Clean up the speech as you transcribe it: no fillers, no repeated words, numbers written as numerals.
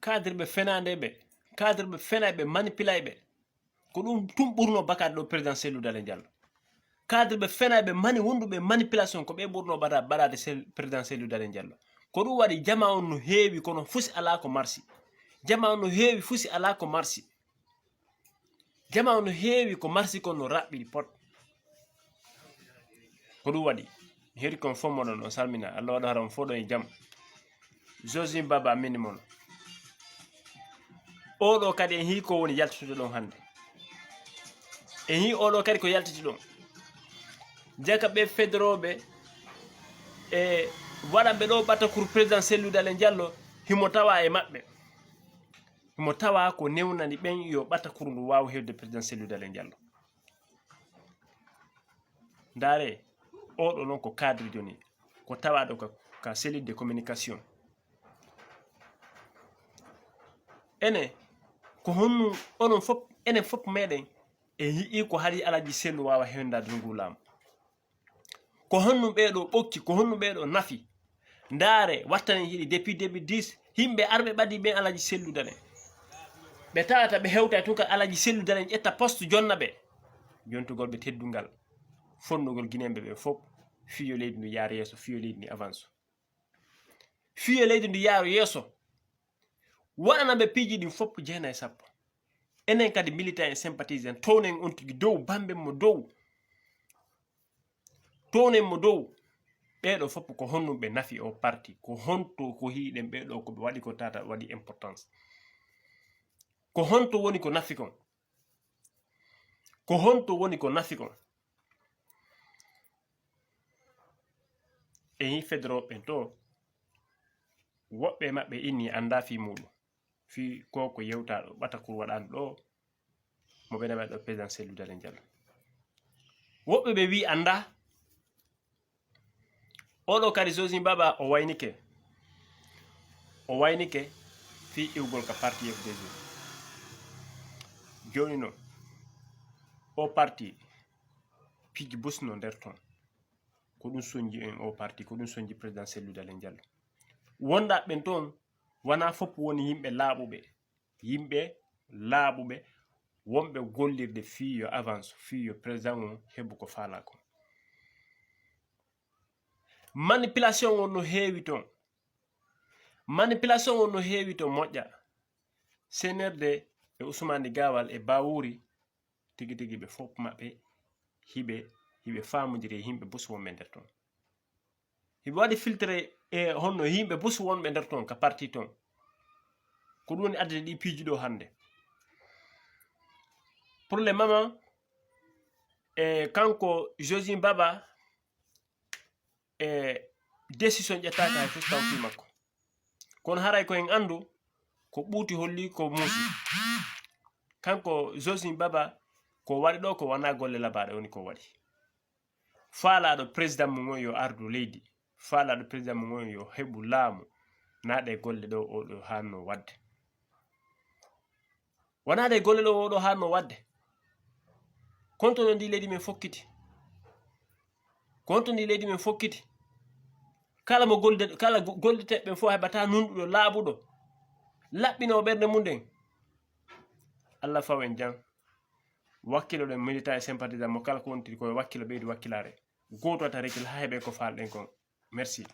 cadre ɓe fenandeɓe cadre ɓe fenaɓe manipulayɓe ko ɗum tum ɓurno bakade ɗo président Cellou Dalein Diallo cadre ɓe fenaɓe mani wonduɓe manipulation ko ɓe ɓurno baɗade président Cellou Dalein Diallo ko ɗum waɗi jama on no heewi kono fusi ala ko marsi jama on no heewi fusi ala ko marsi jama on no heewi ko marsi kon no raɓɓiɗi pot ko ɗum waɗi heri kon fof moɗon on salmina Allah waɗa hara on fof ɗon e jaam Josine Baba mini mono oɗo kadi en hi ko woni yaltude ɗon hannde en hi oɗo kadi ko yaltiti ɗon jaka ɓe fedoroɓe e waɗanɓe ɗo ɓata pour président Cellou Dalein Diallo himo tawa e maɓɓe himo tawa ko newnani ɓen yo ɓata pour ndu wawa hewde président Cellou Dalein Diallo ndaare oɗo noon ko cadre joni ko tawaɗo ka cellule de communication ene ko honnu onon fof enen fof meɗen e yii ko haɗi Alaji Cellou wawa hewndade ngu laamu ko honnu ɓeɗo ɓokki ko honnu ɓeɗo nafi ndaare wattani hiɗi depuis 2010 yimɓe arɓe ɓadi ɓen Alaji Cellou Dalein ɓe tawata ɓe hewta tun ka Alaji Cellou Dalein ƴetta poste jonna ɓe jontugol ɓe teddungal fondugol guineɓe ɓe fof fiyo leydi ndu yaara yeeso fiyo leydi ndi avance fiyo leydi ndu yaaro yeeso waɗana ɓe piiji ɗin fof 9-10 enen kadi militant e sympathisant townen on tigi dow bamben mo dow townen mo dow ɓeɗo fof ko honnum ɓe nafi o parti ko honto ko hiiɗen ɓeɗo ko ɓe waɗi ko tata waɗi importance ko honto woni ko nafi kon ko honto woni ko nafi kon e hi fedoroɓe to woɓɓe maɓɓe inni anda fi muɗum fi ko yewtaɗo ɓata kur waɗano ɗo mo ɓe naɓaɗo président Cellou Dalein Diallo woɓɓe ɓe wi anda oɗo kadi Josine Baba o waynike fi iwgol ka parti FDJ joni noon o parti piiji busno nder ton ko ɗum soñji en o parti ko ɗum soñji président Cellou Dalein Diallo wonɗa ɓen toon wona fof woni yimɓe laaɓuɓe wonɓe gollirde fiyo avance fiyo président o heɓu ko faala ko manipulation on no heewi toon manipulation on no heewi to moƴƴa senerde e Ousmane Gawal e Bawuri tigi tigi ɓe fof maɓɓe hiɓe famodiri e yimɓe busu wonɓe nder toon hiɓe waɗi filtré e honno yimɓe busu wonɓe nder toon ka parti toon ko ɗum woni addede ɗi piiji ɗo hannde pour le moment e kanko Josine Baba e décision ƴettaka hay fof tawti makko kono haray ko en andu ko ɓuuti holli ko muusi kanko Josine Baba ko waɗi ɗo ko wona golle labaɗe woni ko waɗi faalaɗo président mum on yo ardu leydi faalaɗo président mum on yo heɓu laamu naɗe golle ɗo oɗo hanno wadde wonade golle ɗo oɗo hanno wadde konto no ndi leydi men fokkiti konto ndi leydi men fokkiti kala golliteɓe fof heɓata nunɗuɗo laaɓuɗo laɓɓino ɓernde munden Allah faw en jang wakkilo ɗen militant e sympathisant mo kala ko wontiri koye wakkilo ɓeydi wakkilare goto wata rekil ha heeɓe ko falɗen kon merci